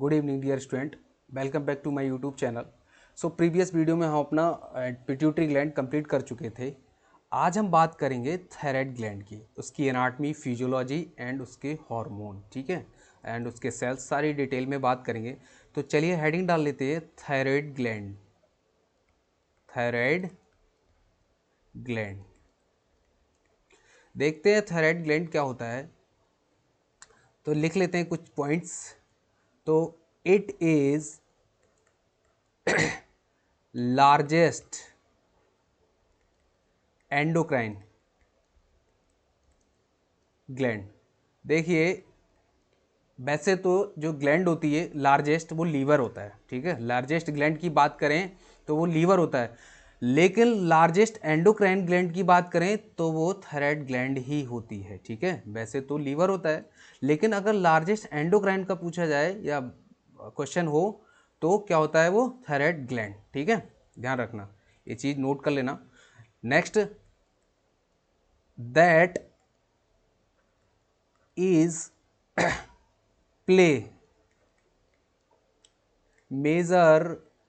Good evening dear student, welcome back to my YouTube channel. So previous video में हम अपना pituitary gland complete कर चुके थे। आज हम बात करेंगे थायराइड ग्लैंड की, उसकी एनाटमी, फिजियोलॉजी एंड उसके हार्मोन, ठीक है, एंड उसके सेल्स, सारी डिटेल में बात करेंगे। तो चलिए हेडिंग डाल लेते हैं, थायराइड ग्लैंड। थायराइड ग्लैंड देखते हैं थायराइड ग्लैंड क्या होता है। तो लिख लेते हैं कुछ पॉइंट्स। तो it is largest endocrine gland. देखिए, वैसे तो जो ग्लैंड होती है लार्जेस्ट, वो लीवर होता है, ठीक है। लार्जेस्ट ग्लैंड की बात करें तो वो लीवर होता है, लेकिन लार्जेस्ट एंडोक्राइन ग्लैंड की बात करें तो वो थायराइड ग्लैंड ही होती है, ठीक है। वैसे तो लीवर होता है, लेकिन अगर लार्जेस्ट एंडोक्राइन का पूछा जाए या क्वेश्चन हो तो क्या होता है, वो थायराइड ग्लैंड, ठीक है। ध्यान रखना, ये चीज़ नोट कर लेना। Next, that is play major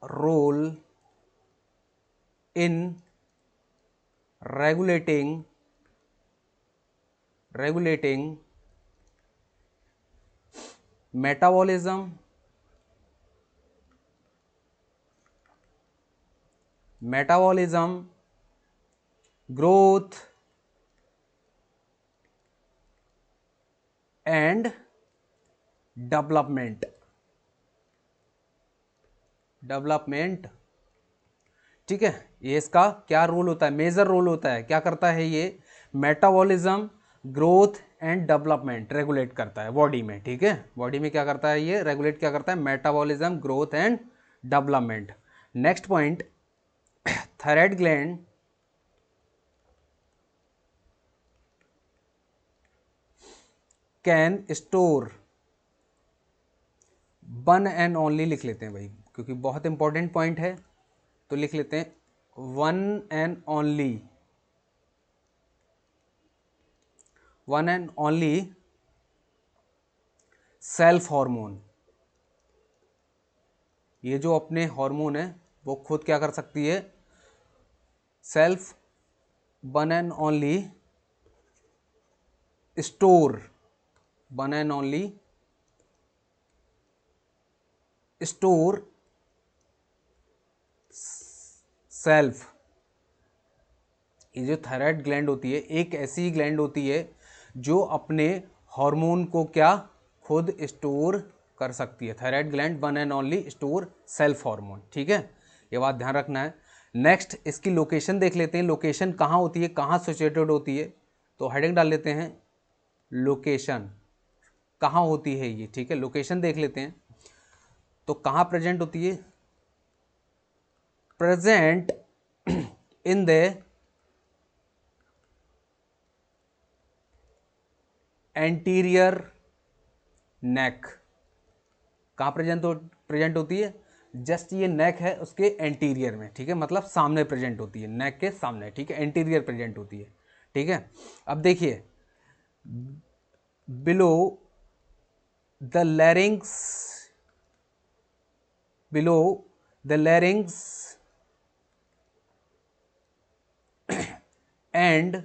role in regulating metabolism, growth and development, ठीक है। ये इसका क्या रोल होता है, मेजर रोल होता है। क्या करता है ये, metabolism, growth and development regulate करता है बॉडी में, ठीक है। बॉडी में क्या करता है ये, रेगुलेट क्या करता है, metabolism, growth and development. Next point, thyroid gland can store one and only, लिख लेते हैं भाई क्योंकि बहुत इंपॉर्टेंट पॉइंट है, तो लिख लेते हैं one and only self hormone. ये जो अपने हार्मोन है वो खुद क्या कर सकती है, self one and only store, one and only store self. ये जो थायराइड ग्लैंड होती है, एक ऐसी ग्लैंड होती है जो अपने हार्मोन को क्या खुद स्टोर कर सकती है। Thyroid gland one and only store self hormone, ठीक है, ये बात ध्यान रखना है। नेक्स्ट, इसकी लोकेशन देख लेते हैं, लोकेशन कहाँ होती है, कहाँ सिचुएटेड होती है। तो हेडिंग डाल लेते हैं, लोकेशन कहाँ होती है ये, ठीक है। लोकेशन देख लेते हैं, तो कहाँ प्रेजेंट होती है, प्रेजेंट इन द एंटीरियर नेक। कहाँ प्रेजेंट होती है, जस्ट ये नेक है उसके एंटीरियर में, ठीक है, मतलब सामने प्रेजेंट होती है, नेक के सामने, ठीक है, एंटीरियर प्रेजेंट होती है, ठीक है। अब देखिए, below the larynx, below the larynx and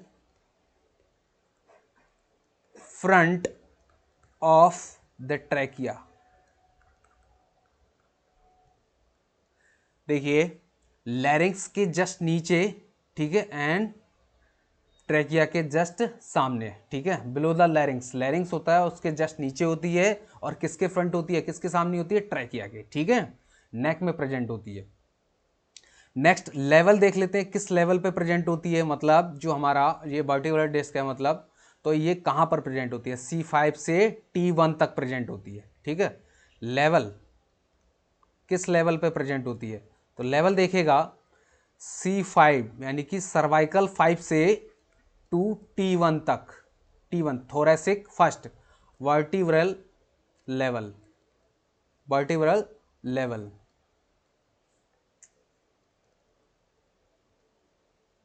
front of the trachea. देखिए, लैरिंग्स के जस्ट नीचे, ठीक है, एंड ट्रैकिया के जस्ट सामने, ठीक है। बिलो द लैरिंग्स, लैरिंग्स होता है उसके जस्ट नीचे होती है, और किसके फ्रंट होती है, किसके सामने होती है, ट्रैकिया के, ठीक है, नेक में प्रेजेंट होती है। नेक्स्ट लेवल देख लेते हैं, किस लेवल पे प्रेजेंट होती है, मतलब जो हमारा ये वर्टिब्रल डिस्क है, मतलब तो ये कहाँ पर प्रेजेंट होती है, C5 से T1 तक प्रेजेंट होती है, ठीक है। लेवल किस लेवल पे प्रेजेंट होती है, तो लेवल देखेगा C5 यानी कि सर्वाइकल 5 से टू T1 तक, T1 thoracic first, vertebral level, vertebral level,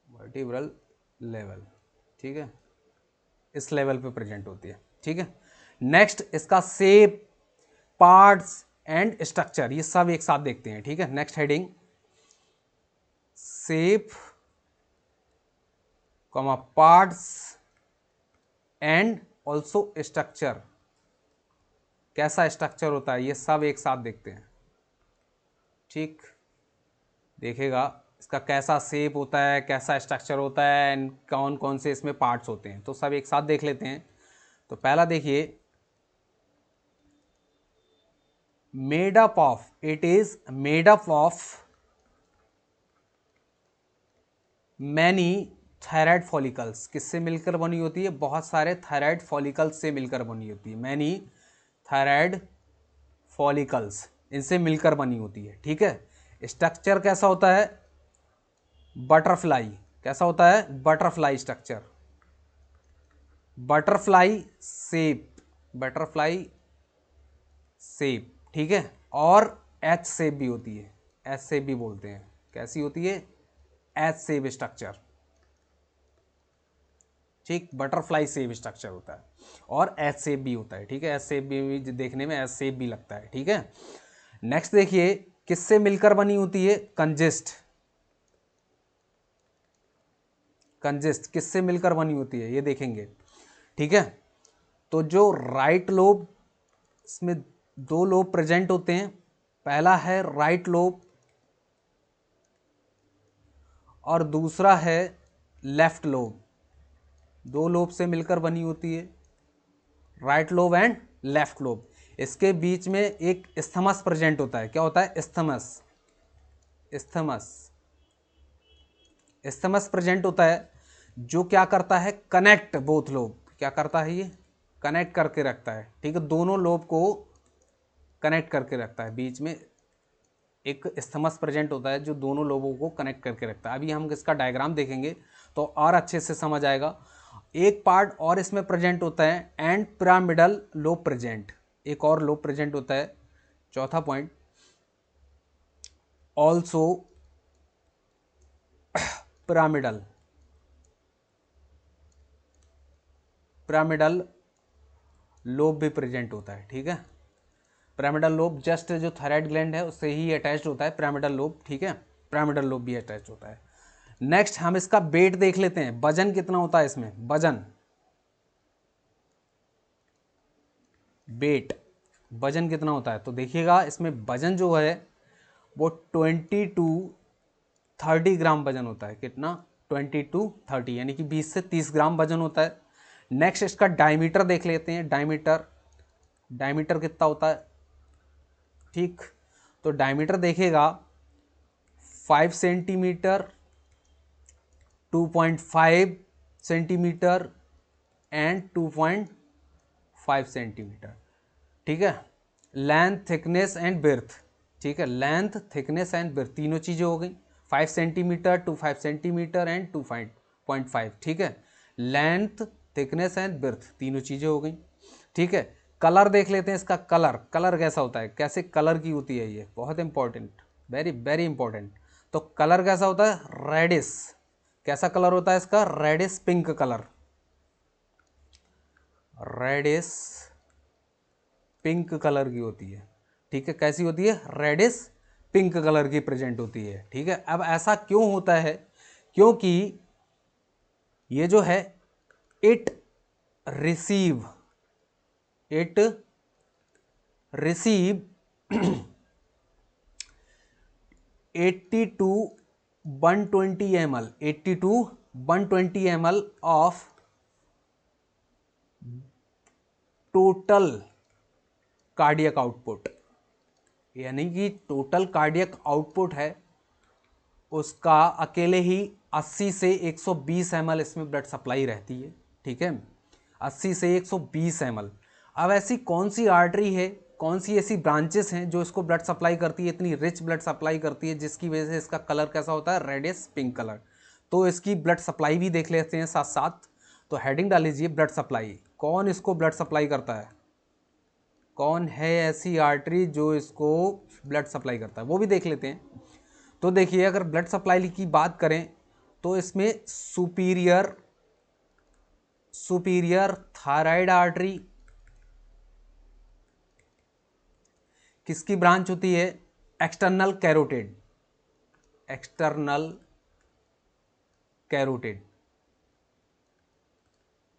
vertebral level, ठीक है, इस लेवल पे प्रेजेंट होती है, ठीक है। नेक्स्ट, इसका शेप, पार्ट्स एंड स्ट्रक्चर, ये सब एक साथ देखते हैं, ठीक है। Next heading, shape comma parts and also structure, कैसा स्ट्रक्चर होता है, ये सब एक साथ देखते हैं, ठीक। देखेगा इसका कैसा शेप होता है, कैसा स्ट्रक्चर होता है एंड कौन कौन से इसमें पार्ट्स होते हैं, तो सब एक साथ देख लेते हैं। तो पहला देखिए, made up of, it is made up of many thyroid follicles, किससे मिलकर बनी होती है, बहुत सारे थायराइड फॉलिकल्स से मिलकर बनी होती है, मैनी थायराइड फॉलिकल्स, इनसे मिलकर बनी होती है, ठीक है। स्ट्रक्चर कैसा होता है, बटरफ्लाई, कैसा होता है, butterfly structure, butterfly shape, butterfly shape, ठीक है। और एच शेप भी होती है, एच शेप भी बोलते हैं, कैसी होती है, एच शेप स्ट्रक्चर, ठीक, बटरफ्लाई शेप स्ट्रक्चर होता है, और एच शेप भी होता है, ठीक है, एच शेप भी देखने में एच शेप भी लगता है, ठीक है। नेक्स्ट देखिए, किससे मिलकर बनी होती है, कंजेस्ट, कंजेस्ट किससे मिलकर बनी होती है, ये देखेंगे, ठीक है। तो जो राइट लोब, इसमें दो लोब प्रेजेंट होते हैं, पहला है राइट लोब और दूसरा है लेफ्ट लोब, दो लोब से मिलकर बनी होती है, right lobe and left lobe. इसके बीच में एक स्थमस प्रेजेंट होता है, क्या होता है, स्थमस, स्थमस, स्थमस प्रेजेंट होता है, जो क्या करता है, कनेक्ट बोथ लोब, क्या करता है, ये कनेक्ट करके रखता है, ठीक है, दोनों लोब को कनेक्ट करके रखता है, बीच में एक स्थमस प्रेजेंट होता है जो दोनों लोबों को कनेक्ट करके रखता है। अभी हम इसका डायग्राम देखेंगे तो और अच्छे से समझ आएगा। एक पार्ट और इसमें प्रेजेंट होता है, एंड पिरामिडल लोब प्रेजेंट, एक और लोब प्रेजेंट होता है, चौथा point, also pyramidal, pyramidal lobe भी प्रेजेंट होता है, ठीक है। पिरामिडल लोब जस्ट जो थायराइड ग्लैंड है उससे ही अटैच्ड होता है पिरामिडल लोब, ठीक है, पिरामिडल लोब भी अटैच होता है। नेक्स्ट हम इसका वेट देख लेते हैं, वजन कितना होता है इसमें, वजन, वेट, वजन कितना होता है, तो देखिएगा इसमें वजन जो है वो 20 टू 30 ग्राम वजन होता है, कितना, 20 टू 30, यानी कि 20 से 30 ग्राम वजन होता है। नेक्स्ट इसका डायमीटर देख लेते हैं, डायमीटर, डायमीटर कितना होता है, ठीक। तो डायमीटर देखेगा 5 सेंटीमीटर, 2.5 सेंटीमीटर एंड 2.5 सेंटीमीटर, ठीक है। लेंथ, थिकनेस एंड बिर्थ, ठीक है, लेंथ, थिकनेस एंड बिर्थ तीनों चीज़ें हो गई, 5 सेंटीमीटर, 2.5 सेंटीमीटर एंड 2.5, ठीक है। लेंथ, थिकनेस एंड बिर्थ तीनों चीज़ें हो गई, ठीक है। कलर देख लेते हैं इसका, कलर, कलर कैसा होता है, कैसे कलर की होती है, ये बहुत इंपॉर्टेंट, वेरी वेरी इंपॉर्टेंट। तो कलर कैसा होता है, रेडिश, कैसा कलर होता है इसका, reddish pink colour, reddish pink colour की होती है, ठीक है, कैसी होती है, रेडिश पिंक कलर की प्रेजेंट होती है, ठीक है। अब ऐसा क्यों होता है, क्योंकि ये जो है it receive, it receive 80 to 120 ml, 80 to 120 ml of total cardiac output, यानी कि टोटल कार्डियक आउटपुट है उसका अकेले ही 80 से 120 ml इसमें ब्लड सप्लाई रहती है, ठीक है, 80 से 120 ml। अब ऐसी कौन सी आर्टरी है, कौन सी ऐसी ब्रांचेस हैं जो इसको ब्लड सप्लाई करती है, इतनी रिच ब्लड सप्लाई करती है, जिसकी वजह से इसका कलर कैसा होता है, रेडिश पिंक कलर। तो इसकी ब्लड सप्लाई भी देख लेते हैं साथ साथ। तो हेडिंग डाल लीजिए, ब्लड सप्लाई, कौन इसको ब्लड सप्लाई करता है, कौन है ऐसी आर्टरी जो इसको ब्लड सप्लाई करता है, वो भी देख लेते हैं। तो देखिए, अगर ब्लड सप्लाई की बात करें तो इसमें सुपीरियर, सुपीरियर थायराइड आर्टरी, किसकी ब्रांच होती है? एक्सटर्नल कैरोटिड, एक्सटर्नल कैरोटिड,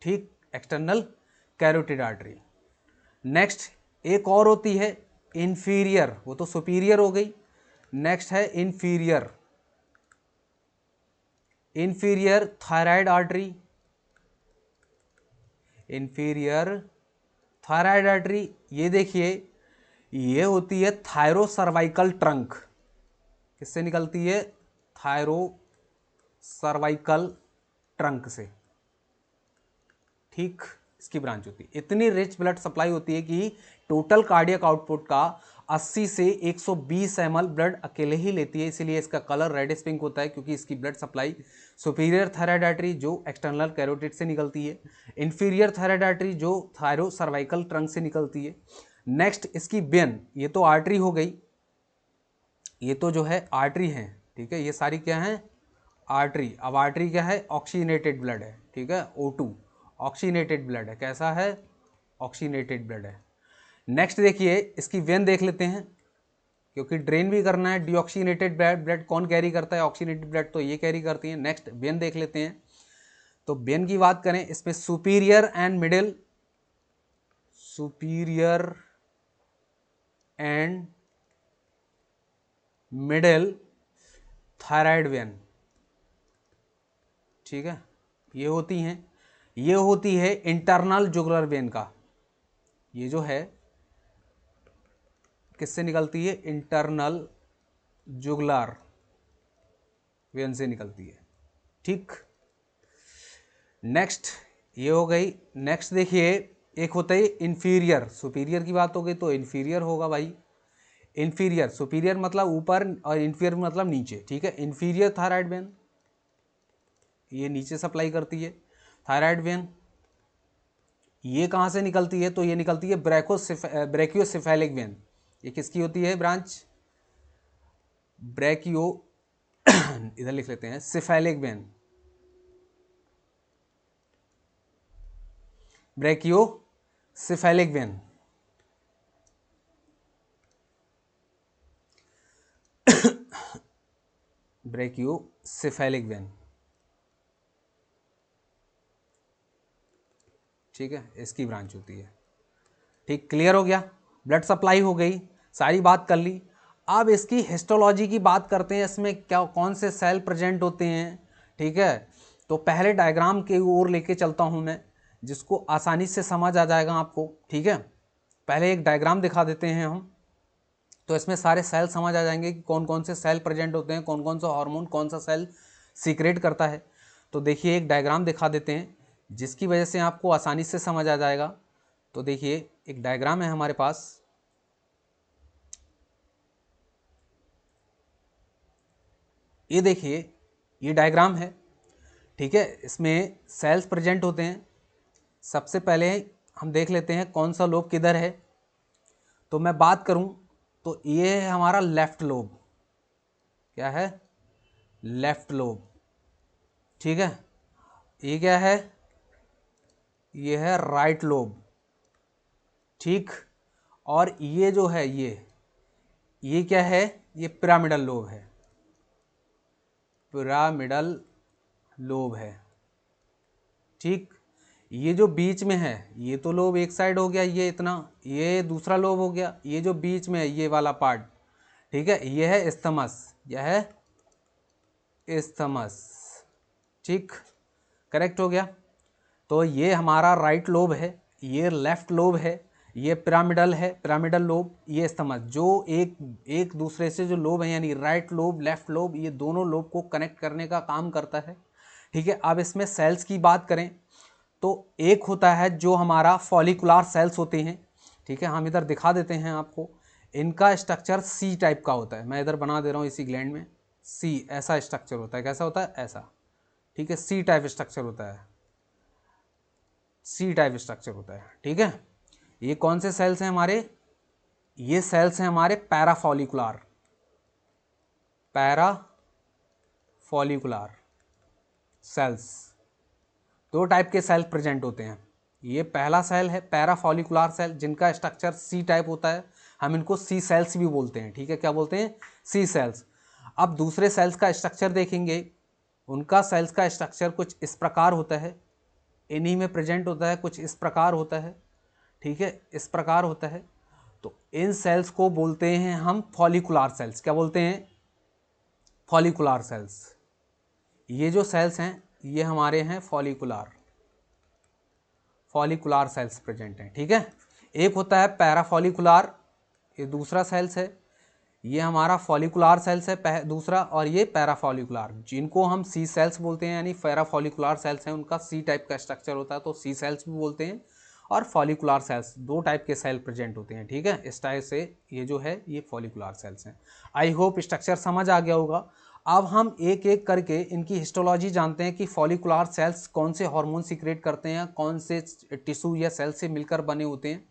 ठीक, एक्सटर्नल कैरोटिड आर्टरी। नेक्स्ट एक और होती है इंफीरियर, वो तो सुपीरियर हो गई। नेक्स्ट है inferior, inferior thyroid artery, inferior thyroid artery. ये देखिए, ये होती है थायरो सर्वाइकल ट्रंक। किससे निकलती है? थायरो सर्वाइकल ट्रंक से, ठीक, इसकी ब्रांच होती है। इतनी रिच ब्लड सप्लाई होती है कि टोटल कार्डियक आउटपुट का 80 से 120 ml ब्लड अकेले ही लेती है। इसीलिए इसका कलर रेडिश पिंक होता है, क्योंकि इसकी blood supply superior thyroid artery जो एक्सटर्नल कैरोटिड से निकलती है, इंफीरियर थायराइड आर्टरी जो थायरो सर्वाइकल ट्रंक से निकलती है। नेक्स्ट इसकी वेन, ये तो आर्टरी हो गई, ये तो जो है आर्टरी है, ठीक है, ये सारी क्या है? आर्टरी। अब आर्टरी क्या है? ऑक्सीनेटेड ब्लड है, ठीक है, O2 ऑक्सीनेटेड ब्लड है। कैसा है? ऑक्सीनेटेड ब्लड है। नेक्स्ट देखिए इसकी वेन देख लेते हैं, क्योंकि ड्रेन भी करना है। डीऑक्सीनेटेड ब्लड कौन कैरी करता है? ऑक्सीनेटेड ब्लड तो ये कैरी करती है। नेक्स्ट वेन देख लेते हैं। तो वेन की बात करें, इसमें superior and middle, superior and middle thyroid when, ठीक है, ये होती हैं। ये होती है इंटरनल जुगुलर वेन का, ये जो है किससे निकलती है? इंटरनल जुगुलर वेन से निकलती है, ठीक। नेक्स्ट ये हो गई। नेक्स्ट देखिए एक होता है इंफीरियर, सुपीरियर की बात हो गई तो इंफीरियर होगा भाई। इंफीरियर, सुपीरियर मतलब ऊपर और इंफीरियर मतलब नीचे, ठीक है। इंफीरियर थायराइड वेन ये नीचे सप्लाई करती है। थायराइड वेन ये कहाँ से निकलती है? तो ये निकलती है ब्रैकियोसेफेलिक वेन। ये किसकी होती है ब्रांच? ब्रैकियो इधर लिख लेते हैं, cephalic vein, brachiocephalic when. Brachiocephalic when, ठीक है, इसकी ब्रांच होती है, ठीक। क्लियर हो गया? ब्लड सप्लाई हो गई, सारी बात कर ली। अब इसकी हिस्टोलॉजी की बात करते हैं, इसमें क्या कौन से सेल प्रेजेंट होते हैं, ठीक है। तो पहले डायग्राम की ओर लेके चलता हूं मैं, जिसको आसानी से समझ आ जाएगा आपको, ठीक है। पहले एक डायग्राम दिखा देते हैं हम, तो इसमें सारे सेल समझ आ जाएंगे कि कौन कौन से सेल प्रेजेंट होते हैं, कौन कौन सा हार्मोन कौन सा सेल सीक्रेट करता है। तो देखिए एक डायग्राम दिखा देते हैं, जिसकी वजह से आपको आसानी से समझ आ जाएगा। तो देखिए एक डायग्राम है हमारे पास, ये देखिए ये डायग्राम है, ठीक है। इसमें सेल्स प्रेजेंट होते हैं। सबसे पहले हम देख लेते हैं कौन सा लोब किधर है। तो मैं बात करूं तो ये है हमारा लेफ्ट लोब, क्या है? लेफ्ट लोब, ठीक है। ये क्या है? ये है राइट लोब, ठीक। और ये जो है ये क्या है? ये पिरामिडल लोब है, पिरामिडल लोब है, ठीक। ये जो बीच में है ये तो लोब एक साइड हो गया, ये इतना, ये दूसरा लोब हो गया। ये जो बीच में है ये वाला पार्ट, ठीक है, ये है इस्थमस, यह है इस्थमस, ठीक, करेक्ट हो गया। तो ये हमारा राइट लोब है, ये लेफ्ट लोब है, ये पिरामिडल है, पिरामिडल लोब, ये इस्थमस, जो एक दूसरे से जो लोब है यानी राइट लोब लेफ्ट लोब, ये दोनों लोब को कनेक्ट करने का काम करता है, ठीक है। अब इसमें सेल्स की बात करें तो एक होता है जो हमारा फॉलिकुलर सेल्स होते हैं, ठीक है। हम इधर दिखा देते हैं आपको, इनका स्ट्रक्चर सी टाइप का होता है। मैं इधर बना दे रहा हूँ इसी ग्लैंड में, सी ऐसा स्ट्रक्चर होता है। कैसा होता है? ऐसा, ठीक है, सी टाइप स्ट्रक्चर होता है, सी टाइप स्ट्रक्चर होता है, ठीक है। ये कौन से सेल्स हैं हमारे? ये सेल्स हैं हमारे पैराफॉलिकुलर, पैराफॉलिकुलर सेल्स। दो टाइप के सेल प्रेजेंट होते हैं। ये पहला सेल है पैराफॉलिकुलर सेल, जिनका स्ट्रक्चर सी टाइप होता है, हम इनको सी सेल्स भी बोलते हैं, ठीक है, क्या बोलते हैं, सी सेल्स। अब दूसरे सेल्स का स्ट्रक्चर देखेंगे, उनका सेल्स का स्ट्रक्चर कुछ इस प्रकार होता है, इन्हीं में प्रेजेंट होता है, कुछ इस प्रकार होता है, ठीक है, इस प्रकार होता है। तो इन सेल्स को बोलते हैं हम फॉलिकुलर सेल्स। क्या बोलते हैं, फॉलिकुलर सेल्स। ये जो सेल्स हैं ये हमारे हैं फॉलिकुलर सेल्स प्रेजेंट हैं, ठीक है। एक होता है पैराफॉलिकुलर, ये दूसरा सेल्स है, ये हमारा फॉलिकुलर सेल्स है दूसरा, और ये पैराफॉलिकुलर, जिनको हम सी सेल्स बोलते हैं, यानी पैराफॉलिकुलर सेल्स हैं, उनका सी टाइप का स्ट्रक्चर होता है, तो सी सेल्स भी बोलते हैं। और फॉलिकुलर सेल्स, दो टाइप के सेल प्रेजेंट होते हैं, ठीक है। इस टाइप से ये जो है ये फॉलिकुलर सेल्स हैं। आई होप स्ट्रक्चर समझ आ गया होगा। अब हम एक एक करके इनकी हिस्टोलॉजी जानते हैं कि फॉलिकुलर सेल्स कौन से हार्मोन सीक्रेट करते हैं, कौन से टिश्यू या सेल से मिलकर बने होते हैं,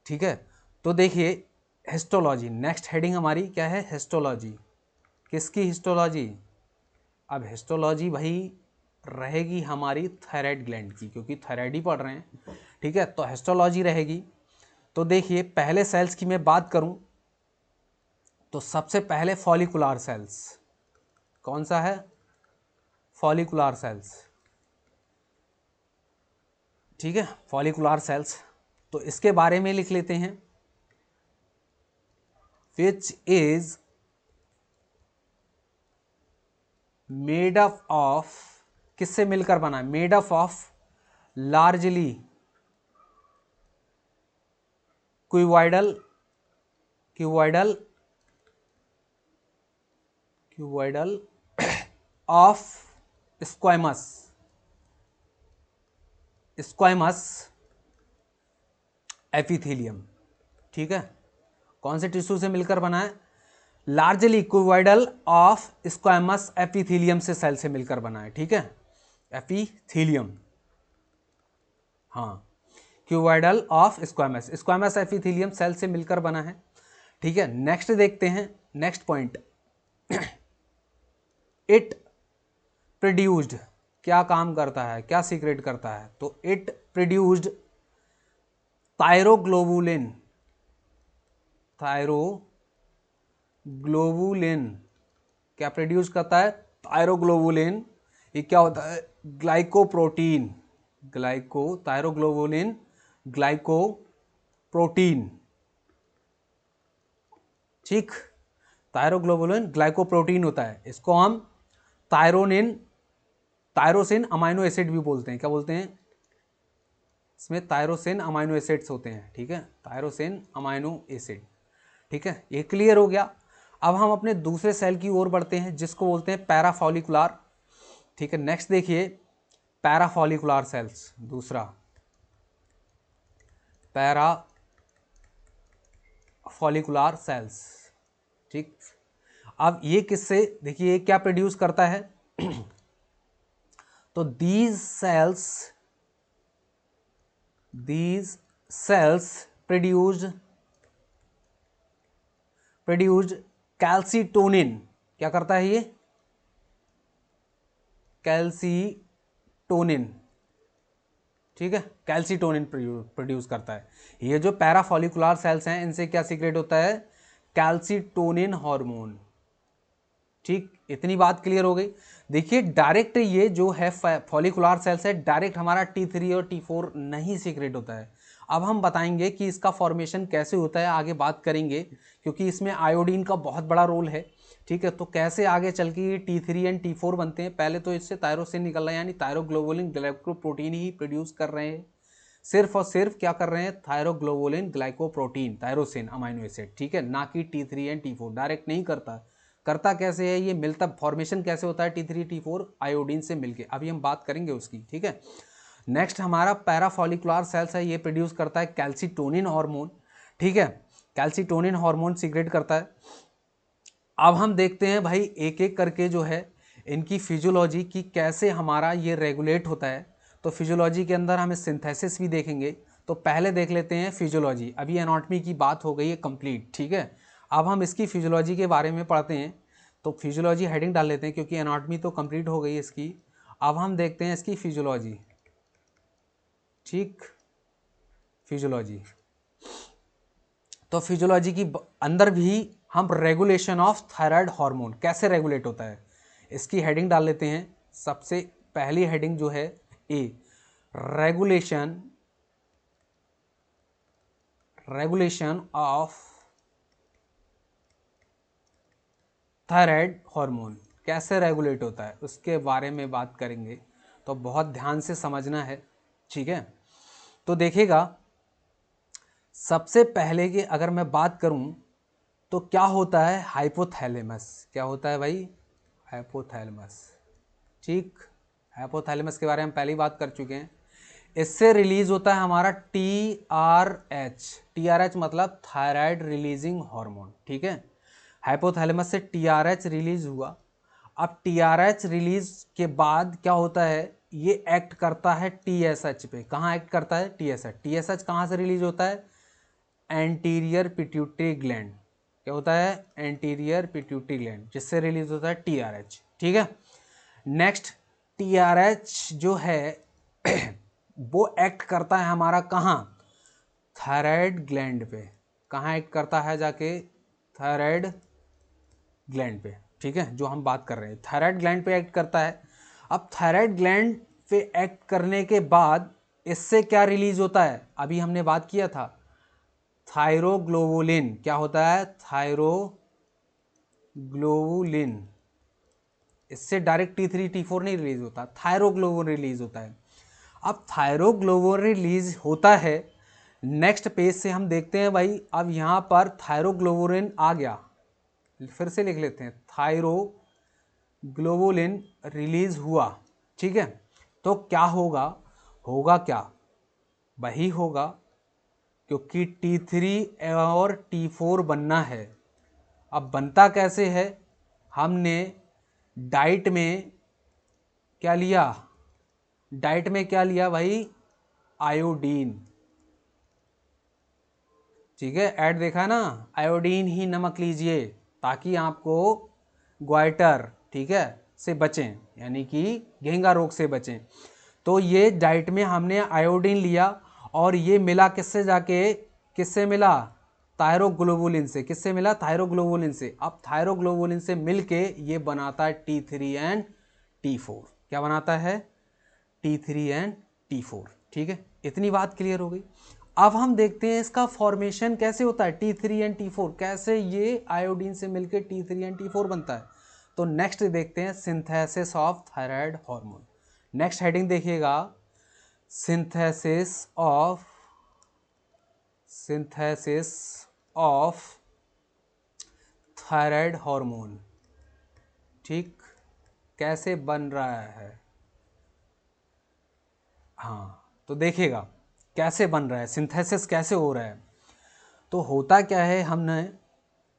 ठीक है। तो देखिए हिस्टोलॉजी, नेक्स्ट हेडिंग हमारी क्या है, हिस्टोलॉजी। किसकी हिस्टोलॉजी, अब हिस्टोलॉजी भाई रहेगी हमारी थायराइड ग्लैंड की, क्योंकि थायराइड ही पढ़ रहे हैं, ठीक है, तो हिस्टोलॉजी रहेगी। तो देखिए पहले सेल्स की मैं बात करूं तो सबसे पहले फॉलिकुलर सेल्स, कौन सा है, फॉलिकुलर सेल्स, ठीक है, फॉलिकुलर सेल्स। तो इसके बारे में लिख लेते हैं, which is made up of, किससे मिलकर बना है, made up of largely cuboidal of squamous epithelium, ठीक है। कौन से टिश्यू से मिलकर बना है, largely cuboidal of squamous epithelium से सेल से मिलकर बना है, ठीक है, एपिथेलियम, हाँ, cuboidal of squamous epithelium cell से मिलकर बना है, ठीक है। नेक्स्ट देखते हैं, नेक्स्ट पॉइंट, इट प्रोड्यूस्ड, क्या काम करता है, क्या सीक्रेट करता है, तो इट प्रोड्यूस्ड थायरोग्लोबुलिन, क्या प्रोड्यूस करता है, थायरोग्लोबुलिन। ये क्या होता है, ग्लाइकोप्रोटीन, थायरोग्लोबुलिन ग्लाइकोप्रोटीन, ठीक, थायरोग्लोबुलिन ग्लाइकोप्रोटीन होता है। इसको हम थायरोसिन अमाइनो एसिड भी बोलते हैं, क्या बोलते हैं, इसमें थायरोसिन अमाइनो एसिड्स होते हैं, ठीक है, थायरोसिन अमाइनो एसिड, ठीक है, ये क्लियर हो गया। अब हम अपने दूसरे सेल की ओर बढ़ते हैं जिसको बोलते हैं पैराफॉलिकुलर, ठीक है। नेक्स्ट देखिए पैराफॉलिकुलर सेल्स, दूसरा पैराफॉलिकुलर सेल्स, ठीक। अब ये किससे, देखिए ये क्या प्रोड्यूस करता है तो दीज सेल्स प्रोड्यूस्ड कैल्सीटोनिन, क्या करता है ये, कैल्सीटोनिन, ठीक है, कैल्सीटोनिन प्रोड्यूस करता है। ये जो पैराफॉलिकुलर सेल्स हैं इनसे क्या सीक्रेट होता है, कैल्सीटोनिन हार्मोन, ठीक, इतनी बात क्लियर हो गई। देखिए डायरेक्ट ये जो है फॉलिकुलर सेल्स है, डायरेक्ट हमारा T3 और T4 नहीं सीक्रेट होता है। अब हम बताएंगे कि इसका फॉर्मेशन कैसे होता है, आगे बात करेंगे, क्योंकि इसमें आयोडीन का बहुत बड़ा रोल है, ठीक है। तो कैसे आगे चल के ये T3 एंड T4 बनते हैं, पहले तो इससे थायरोसिन निकल रहा है, यानी थायरोग्लोबुलिन ग्लाइकोप्रोटीन ही प्रोड्यूस कर रहे हैं, सिर्फ और सिर्फ क्या कर रहे हैं, thyroglobulin glycoprotein, thyroxine amino acid, ठीक है, ना कि T3 एंड T4, डायरेक्ट नहीं करता कैसे है, ये मिलता फॉर्मेशन कैसे होता है T3 T4 आयोडीन से मिलके, अभी हम बात करेंगे उसकी, ठीक है। नेक्स्ट हमारा पैराफॉलिकुलर सेल्स है, ये प्रोड्यूस करता है कैल्सीटोनिन हार्मोन, ठीक है, कैल्सीटोनिन हार्मोन सीक्रेट करता है। अब हम देखते हैं भाई एक एक करके जो है इनकी फिजियोलॉजी की, कैसे हमारा ये रेगुलेट होता है। तो फिजियोलॉजी के अंदर हमें सिंथेसिस भी देखेंगे, तो पहले देख लेते हैं फिजियोलॉजी। अभी एनाटॉमी की बात हो गई है कंप्लीट, ठीक है, अब हम इसकी फिजियोलॉजी के बारे में पढ़ते हैं। तो फिजियोलॉजी हेडिंग डाल लेते हैं, क्योंकि एनाटॉमी तो कंप्लीट हो गई है इसकी। अब हम देखते हैं इसकी फिजियोलॉजी, ठीक, फिजियोलॉजी। तो फिजियोलॉजी की अंदर भी हम रेगुलेशन ऑफ थायराइड हार्मोन कैसे रेगुलेट होता है इसकी हेडिंग डाल लेते हैं। सबसे पहली हेडिंग जो है ए, रेगुलेशन ऑफ थायराइड हार्मोन कैसे रेगुलेट होता है उसके बारे में बात करेंगे, तो बहुत ध्यान से समझना है, ठीक है। तो देखिएगा, सबसे पहले कि अगर मैं बात करूं तो क्या होता है हाइपोथैलेमस। क्या होता है भाई? हाइपोथैलेमस, ठीक। हाइपोथैलेमस के बारे में हम पहले ही बात कर चुके हैं। इससे रिलीज होता है हमारा TRH। TRH मतलब थायराइड रिलीजिंग हार्मोन, ठीक है। हाइपोथैलेमस से TRH रिलीज हुआ। अब TRH रिलीज के बाद क्या होता है, ये एक्ट करता है TSH पे। कहाँ एक्ट करता है? TSH। TSH कहाँ से रिलीज होता है? Anterior pituitary gland. क्या होता है? एंटीरियर पिट्यूटरी ग्लैंड, जिससे रिलीज होता है TRH, ठीक है। नेक्स्ट, TRH जो है वो एक्ट करता है हमारा कहाँ? थायराइड ग्लैंड पे। कहाँ एक्ट करता है जाके? थायराइड ग्लैंड पे, ठीक है, जो हम बात कर रहे हैं थायराइड ग्लैंड पे एक्ट करता है। अब थायराइड ग्लैंड पे एक्ट करने के बाद इससे क्या रिलीज होता है? अभी हमने बात किया था थायरोग्लोबुलिन। क्या होता है? थायरोग्लोबुलिन। इससे डायरेक्ट T3 T4 नहीं रिलीज होता, थायरोग्लोबुलिन रिलीज होता है। अब थायरोग्लोबुलिन रिलीज होता है, नेक्स्ट पेज से हम देखते हैं भाई, अब यहाँ पर थायरोग्लोबुलिन आ गया। फिर से लिख लेते हैं, थायरोग्लोबुलिन रिलीज हुआ, ठीक है। तो क्या होगा? होगा क्या? वही होगा, क्योंकि T3 और T4 बनना है। अब बनता कैसे है? हमने डाइट में क्या लिया? डाइट में क्या लिया भाई? आयोडीन, ठीक है। ऐड देखा ना, आयोडीन ही नमक लीजिए ताकि आपको ग्वाइटर, ठीक है, से बचें, यानी कि घेंगा रोग से बचें। तो ये डाइट में हमने आयोडीन लिया और ये मिला किससे जाके? किससे मिला? थायरोग्लोबुलिन से। किससे मिला? थायरोग्लोबुलिन से। अब थायरोग्लोबुलिन से मिलके ये बनाता है T3 एंड T4। क्या बनाता है? T3 एंड T4, ठीक है। इतनी बात क्लियर हो गई। अब हम देखते हैं इसका फॉर्मेशन कैसे होता है, T3 एंड T4 कैसे ये आयोडीन से मिलकर T3 एंड T4 बनता है। तो नेक्स्ट देखते हैं synthesis of thyroid hormone. Next heading देखिएगा, सिंथेसिस ऑफ थायराइड हार्मोन, ठीक, कैसे बन रहा है। हाँ, तो देखिएगा कैसे बन रहा है, सिंथेसिस कैसे हो रहा है। तो होता क्या है, हमने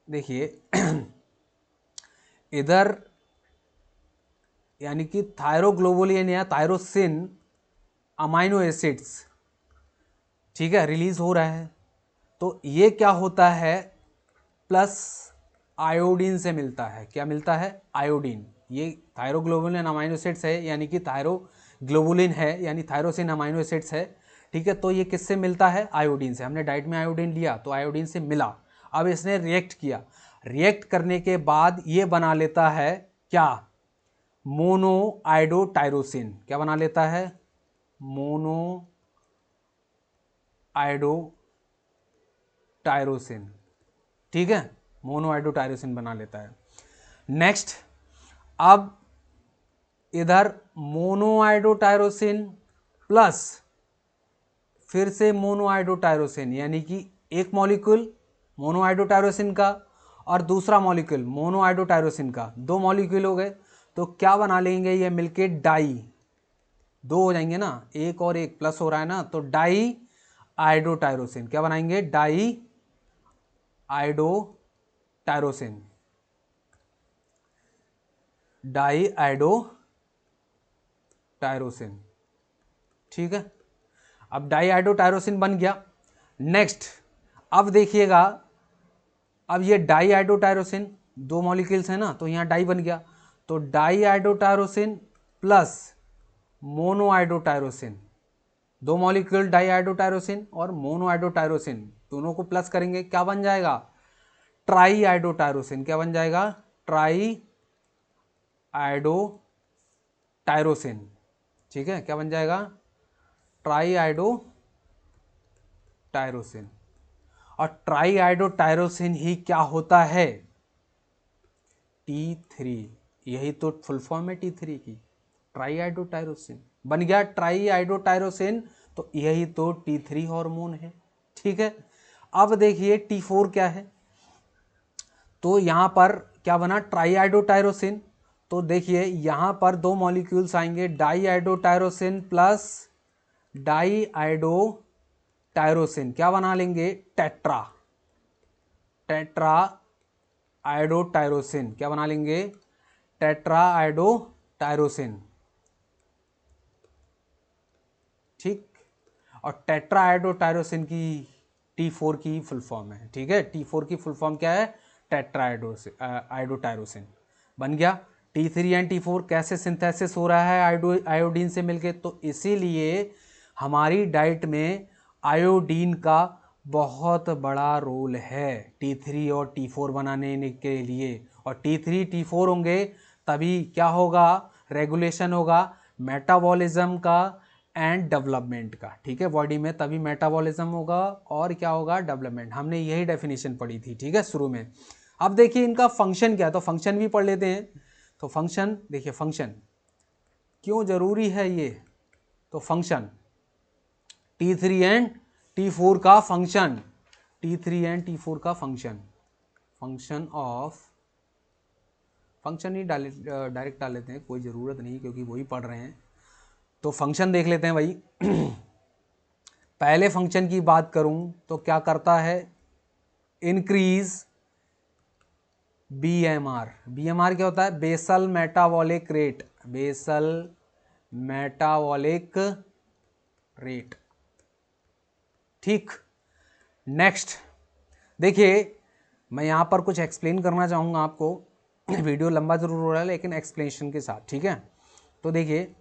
देखिए इधर यानी कि थायरोग्लोबुलिन या थायरोसिन अमाइनो एसिड्स, ठीक है, रिलीज हो रहा है। तो ये क्या होता है? प्लस आयोडीन से मिलता है। क्या मिलता है? आयोडीन। ये थायरोग्लोबुलिन अमाइनो एसिड्स है, यानी कि थायरोग्लोबुलिन है, यानी थायरोसिन अमाइनो एसिड्स है, ठीक है। तो ये किससे मिलता है? आयोडीन से। हमने डाइट में आयोडीन लिया तो आयोडीन से मिला। अब इसने रिएक्ट किया, रिएक्ट करने के बाद ये बना लेता है क्या? मोनो आइडोटायरोसिन। क्या बना लेता है? मोनो आइडोटायरोसिन, ठीक है, मोनो आइडोटायरोसिन बना लेता है। नेक्स्ट, अब इधर मोनो आइडोटायरोसिन प्लस फिर से मोनो आइडोटायरोसिन, यानी कि एक मॉलिक्यूल मोनो आइडोटायरोसिन का और दूसरा मॉलिक्यूल मोनो आइडोटायरोसिन का, दो मॉलिक्यूल हो गए। तो क्या बना लेंगे ये मिलके? डाई। दो हो जाएंगे ना, एक और एक प्लस हो रहा है ना, तो डाई आइडोटायरोसिन। क्या बनाएंगे? डाई आइडोटायरोसिन। डाई आइडोटायरोसिन, ठीक है। अब डाई आइडोटायरोसिन बन गया। नेक्स्ट, अब देखिएगा, अब ये डाई आइडोटायरोसिन, दो मॉलिक्यूल्स है ना, तो यहाँ डाई बन गया। तो डाई आइडोटायरोसिन प्लस मोनो आइडोटायरोसिन, दो मॉलिक्यूल डाई आइडोटायरोसिन और मोनो आइडोटायरोसिन, दोनों को प्लस करेंगे, क्या बन जाएगा, ट्राई आइडोटायरोसिन। क्या बन जाएगा, ट्राई आइडोटायरोसिन। ठीक है, क्या बन जाएगा, ट्राई आइडोटायरोसिन। और ट्राई आइडोटायरोसिन ही क्या होता है, T3। यही तो फुल फॉर्म है T3 की, ट्राई आइडोटायरोसिन। बन गया ट्राई आइडोटायरोसिन, तो यही तो T3 हार्मोन है। ठीक है, अब देखिए T4 क्या है, तो यहां पर क्या बना, ट्राई आइडोटायरोसिन। तो देखिए यहां पर दो मॉलिक्यूल्स आएंगे, डाई आइडोटायरोसिन प्लस डाई आइडोटायरोसिन, क्या बना लेंगे, टेट्रा, टेट्रा आइडोटायरोसिन। क्या बना लेंगे, टेट्रा आइडोटायरोसिन। ठीक, और टेट्रा आइडोटायरोसिन की T4 की फुल फॉर्म है। ठीक है, T4 की फुल फॉर्म क्या है, टेट्रा आइडोटायरोसिन। बन गया। T3 एंड T4 कैसे सिंथेसिस हो रहा है आयोडीन से मिलके, तो इसीलिए हमारी डाइट में आयोडीन का बहुत बड़ा रोल है T3 और T4 बनाने के लिए। और T3 T4 होंगे तभी क्या होगा, रेगुलेशन होगा मेटाबॉलिज्म का एंड डेवलपमेंट का। ठीक है, बॉडी में तभी मेटाबॉलिज्म होगा और क्या होगा, डेवलपमेंट। हमने यही डेफिनेशन पढ़ी थी, ठीक है, शुरू में। अब देखिए इनका फंक्शन क्या है, तो फंक्शन भी पढ़ लेते हैं। तो फंक्शन देखिए, फंक्शन क्यों जरूरी है ये, तो फंक्शन T3 एंड T4 का फंक्शन, T3 एंड T4 का function, function of, function he direct डाल लेते हैं, कोई ज़रूरत नहीं क्योंकि वही पढ़ रहे हैं। तो फंक्शन देख लेते हैं भाई। पहले फंक्शन की बात करूं तो क्या करता है, इंक्रीज BMR। BMR क्या होता है, basal metabolic rate, basal metabolic rate. ठीक, नेक्स्ट देखिए, मैं यहां पर कुछ एक्सप्लेन करना चाहूंगा आपको। वीडियो लंबा जरूर हो रहा है लेकिन एक्सप्लेनेशन के साथ। ठीक है, तो देखिए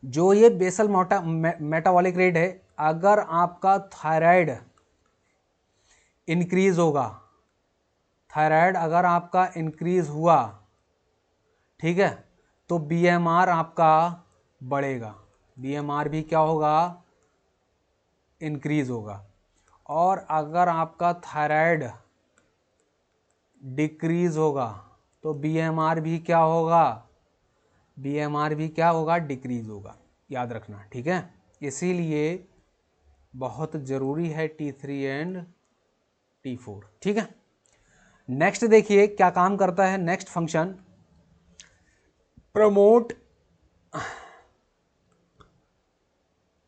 जो ये बेसल मेटाबॉलिक रेट है, अगर आपका थायराइड इंक्रीज होगा, थायराइड अगर आपका इंक्रीज हुआ, ठीक है, तो BMR आपका बढ़ेगा, BMR भी क्या होगा, इंक्रीज होगा। और अगर आपका थायराइड डिक्रीज होगा तो BMR भी क्या होगा, BMR भी क्या होगा, डिक्रीज होगा। याद रखना, ठीक है, इसीलिए बहुत ज़रूरी है T3 एंड T4। ठीक है, नेक्स्ट देखिए क्या काम करता है, next function, promote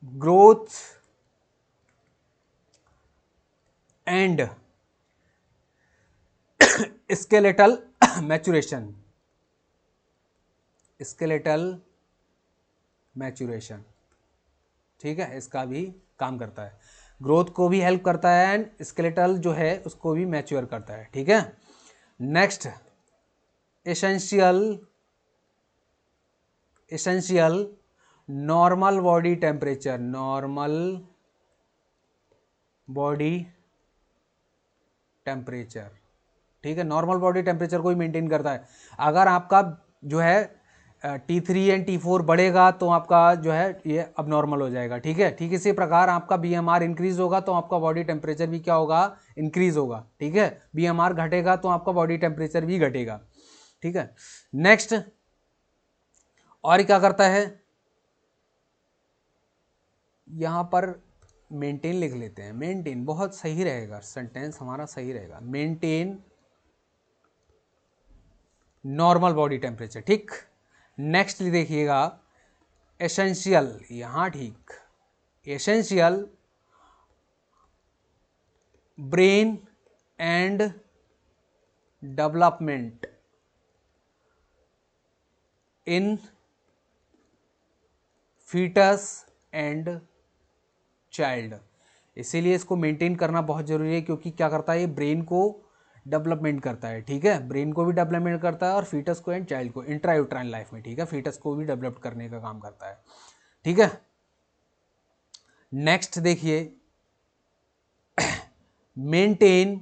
growth and skeletal maturation, skeletal maturation. ठीक है, इसका भी काम करता है, ग्रोथ को भी हेल्प करता है एंड स्केलेटल जो है उसको भी मैच्योर करता है। ठीक है, next essential, essential normal body temperature, normal body temperature. ठीक है, नॉर्मल बॉडी टेम्परेचर को ही मेंटेन करता है। अगर आपका जो है T3 एंड T4 बढ़ेगा तो आपका जो है ये अब नॉर्मल हो जाएगा। ठीक है, ठीक इसी प्रकार आपका BMR इंक्रीज होगा तो आपका बॉडी टेम्परेचर भी क्या होगा, इंक्रीज होगा। ठीक है, BMR घटेगा तो आपका बॉडी टेम्परेचर भी घटेगा। ठीक है, नेक्स्ट और क्या करता है, यहां पर मेंटेन लिख लेते हैं, मेंटेन बहुत सही रहेगा, सेंटेंस हमारा सही रहेगा, मेंटेन नॉर्मल बॉडी टेम्परेचर। ठीक, नेक्स्ट देखिएगा एसेंशियल, यहां ठीक, essential brain and development in foetus and child. इसीलिए इसको मेंटेन करना बहुत जरूरी है क्योंकि क्या करता है, ये ब्रेन को डेवलपमेंट करता है। ठीक है, ब्रेन को भी डेवलपमेंट करता है और फीटस को एंड चाइल्ड को, इंट्रायूट्राइन लाइफ में। ठीक है, फीटस को भी डेवलप करने का काम करता है। ठीक है, नेक्स्ट देखिए मेंटेन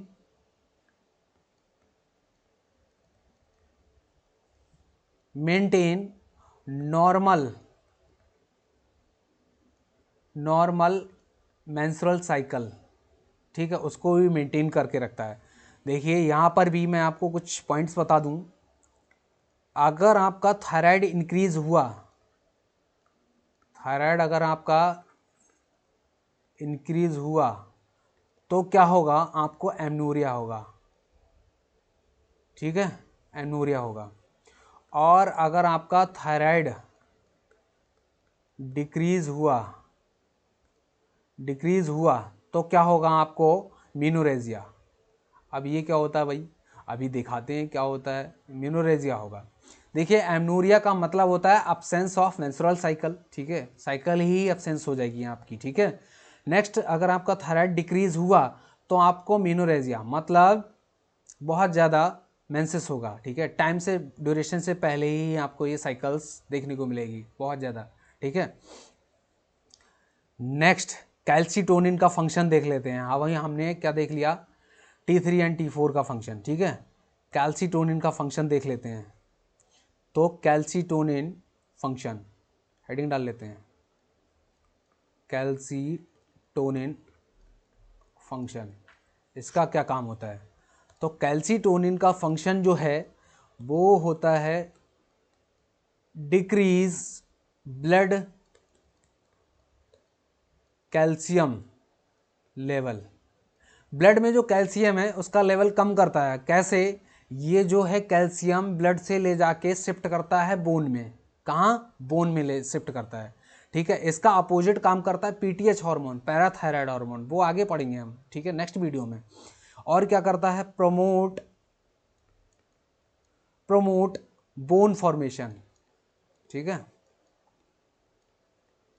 नॉर्मल मेंस्ट्रुअल साइकिल, ठीक है, उसको भी मेंटेन करके रखता है। देखिए यहाँ पर भी मैं आपको कुछ पॉइंट्स बता दूं। अगर आपका थायराइड इंक्रीज हुआ, थायराइड अगर आपका इंक्रीज हुआ तो क्या होगा, आपको एमनोरिया होगा, ठीक है, एमनोरिया होगा। और अगर आपका थायराइड डिक्रीज हुआ तो क्या होगा, आपको मीनोरेजिया। अब ये क्या होता है भाई, अभी दिखाते हैं क्या होता है। मीनोरेजिया होगा। देखिए एमनोरिया का मतलब होता है अब्सेंस ऑफ मेंस्ट्रुअल साइकिल, ठीक है, साइकिल ही अब्सेंस हो जाएगी आपकी, ठीक है। नेक्स्ट, अगर आपका थायराइड डिक्रीज हुआ तो आपको मीनोरेजिया मतलब बहुत ज़्यादा मेंसेस होगा, ठीक है, टाइम से ड्यूरेशन से पहले ही आपको ये साइकिल्स देखने को मिलेगी बहुत ज़्यादा, ठीक है। नेक्स्ट, कैल्सीटोनिन का फंक्शन देख लेते हैं। अब वहीं हमने क्या देख लिया, T3 एंड T4 का फंक्शन, ठीक है। कैल्सीटोनिन का फंक्शन देख लेते हैं। तो कैल्सीटोनिन फंक्शन हेडिंग डाल लेते हैं, कैल्सीटोनिन फंक्शन, इसका क्या काम होता है। तो कैल्सीटोनिन का फंक्शन जो है वो होता है decrease blood calcium level. Blood में जो कैल्शियम है उसका लेवल कम करता है। कैसे, ये जो है कैल्शियम ब्लड से ले जाके शिफ्ट करता है बोन में। कहाँ, बोन में ले शिफ्ट करता है, ठीक है। इसका अपोजिट काम करता है पीटीएच हार्मोन, पैराथायराइड हार्मोन, वो आगे पढ़ेंगे हम, ठीक है, नेक्स्ट वीडियो में। और क्या करता है, प्रोमोट बोन फॉर्मेशन, ठीक है।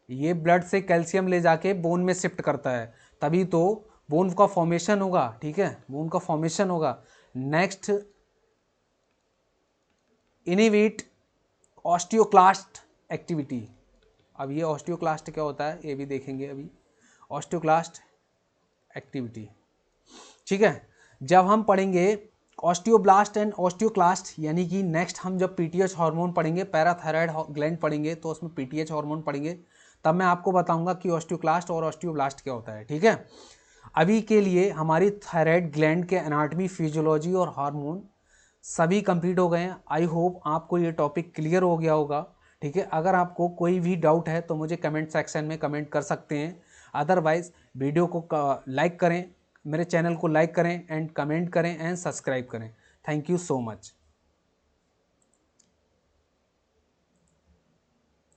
ये ब्लड से कैल्शियम ले जाके बोन में शिफ्ट करता है, तभी तो बोन का फॉर्मेशन होगा, ठीक है, बोन का फॉर्मेशन होगा। Next, inhibit osteoclast activity. अब ये ऑस्टियोक्लास्ट क्या होता है ये भी देखेंगे अभी, ऑस्टियोक्लास्ट एक्टिविटी, ठीक है। जब हम पढ़ेंगे ऑस्टियोब्लास्ट एंड ऑस्टियोक्लास्ट, यानी कि नेक्स्ट हम जब पीटीएच हार्मोन पढ़ेंगे, पैराथायराइड ग्लैंड पढ़ेंगे, तो उसमें पीटीएच हार्मोन पढ़ेंगे, तब मैं आपको बताऊंगा कि ऑस्टियोक्लास्ट और ऑस्टियोब्लास्ट क्या होता है, ठीक है। अभी के लिए हमारी थायराइड ग्लैंड के एनाटॉमी, फिजियोलॉजी और हार्मोन सभी कंप्लीट हो गए हैं। आई होप आपको ये टॉपिक क्लियर हो गया होगा, ठीक है। अगर आपको कोई भी डाउट है तो मुझे कमेंट सेक्शन में कमेंट कर सकते हैं। अदरवाइज वीडियो को लाइक करें, मेरे चैनल को लाइक करें एंड कमेंट करें एंड सब्सक्राइब करें। Thank you so much.